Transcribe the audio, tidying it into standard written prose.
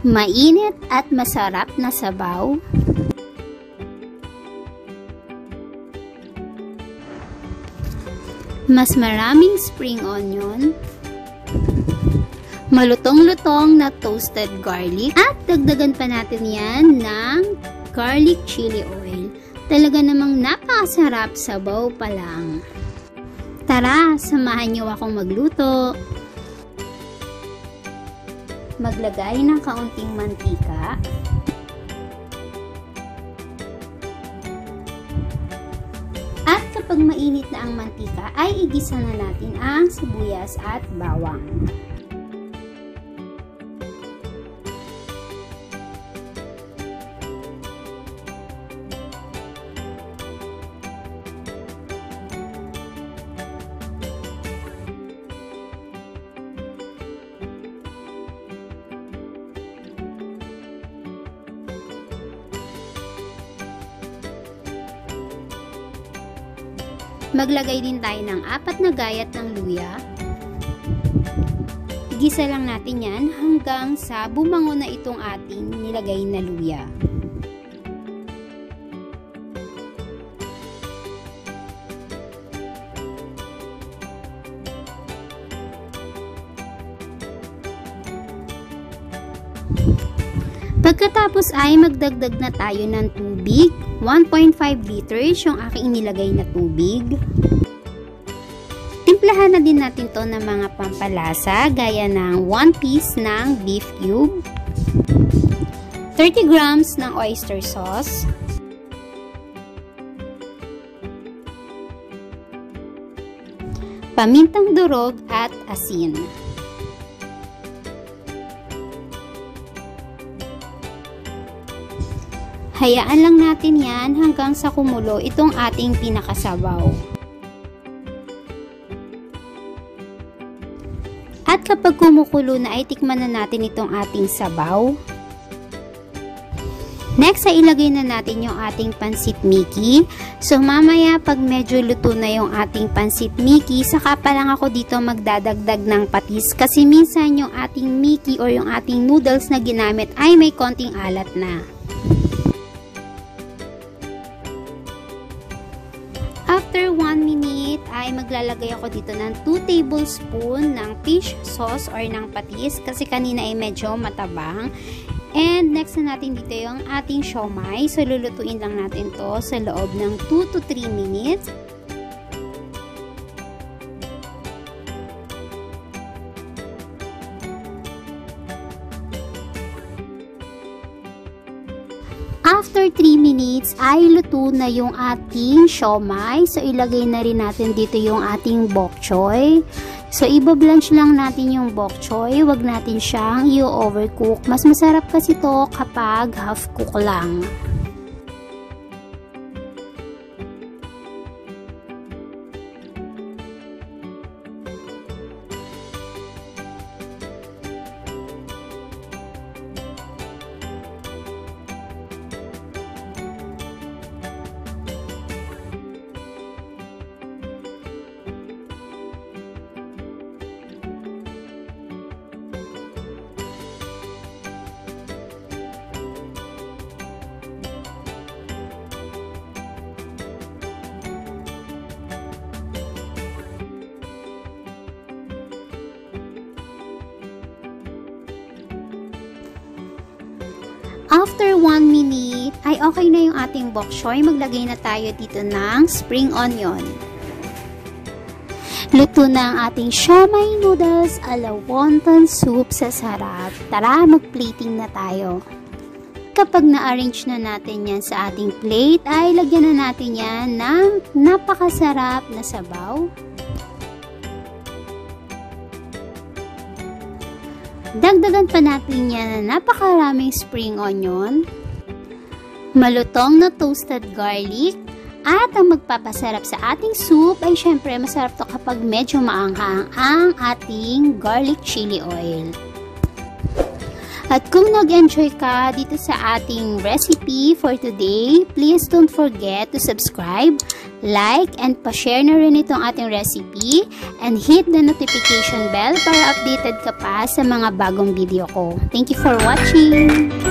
Mainit at masarap na sabaw. Mas maraming spring onion. Malutong-lutong na toasted garlic. At dagdagan pa natin yan ng garlic chili oil. Talaga namang napakasarap sabaw pa lang. Tara, samahan niyo akong magluto. Maglagay ng kaunting mantika. At kapag mainit na ang mantika, ay igisa na natin ang sibuyas at bawang. Maglagay din tayo ng 4 na gayat ng luya. Igisa lang natin yan hanggang sa bumango na itong ating nilagay na luya. Pagkatapos ay magdagdag na tayo ng tubig. 1.5 liters yung aking inilagay na tubig. Timplahan na din natin to ng mga pampalasa gaya ng 1 piece ng beef cube, 30 grams ng oyster sauce, pamintang durog at asin. Hayaan lang natin yan hanggang sa kumulo itong ating pinakasabaw. At kapag kumukulo na ay tikman na natin itong ating sabaw. Next ay ilagay na natin yung ating pansit Mickey. So mamaya pag medyo luto na yung ating pansit Mickey, saka pa lang ako dito magdadagdag ng patis kasi minsan yung ating Mickey or yung ating noodles na ginamit ay may konting alat na. After 1 minute ay maglalagay ako dito ng 2 tablespoon ng fish sauce or ng patis kasi kanina ay medyo matabang. And next na natin dito yung ating siomai. So lulutuin lang natin to sa loob ng 2 to 3 minutes. After 3 minutes ay luto na yung ating siomai. So ilagay na rin natin dito yung ating bok choy. So ibablanch lang natin yung bok choy. Huwag natin siyang i-overcook. Mas masarap kasi to kapag half cook lang. After 1 minute, ay okay na yung ating bok choy. Maglagay na tayo dito ng spring onion. Luto na ang ating siomai noodles ala wonton soup sa sarap. Tara, mag-plating na tayo. Kapag na-arrange na natin yan sa ating plate, ay lagyan na natin yan ng napakasarap na sabaw. Dagdagan pa natin yan na napakaraming spring onion, malutong na toasted garlic, at ang magpapasarap sa ating soup ay syempre masarap to kapag medyo maanghang ang ating garlic chili oil. At kung nag-enjoy ka dito sa ating recipe for today, please don't forget to subscribe, like and pa-share na rin itong ating recipe and hit the notification bell para updated ka pa sa mga bagong video ko. Thank you for watching!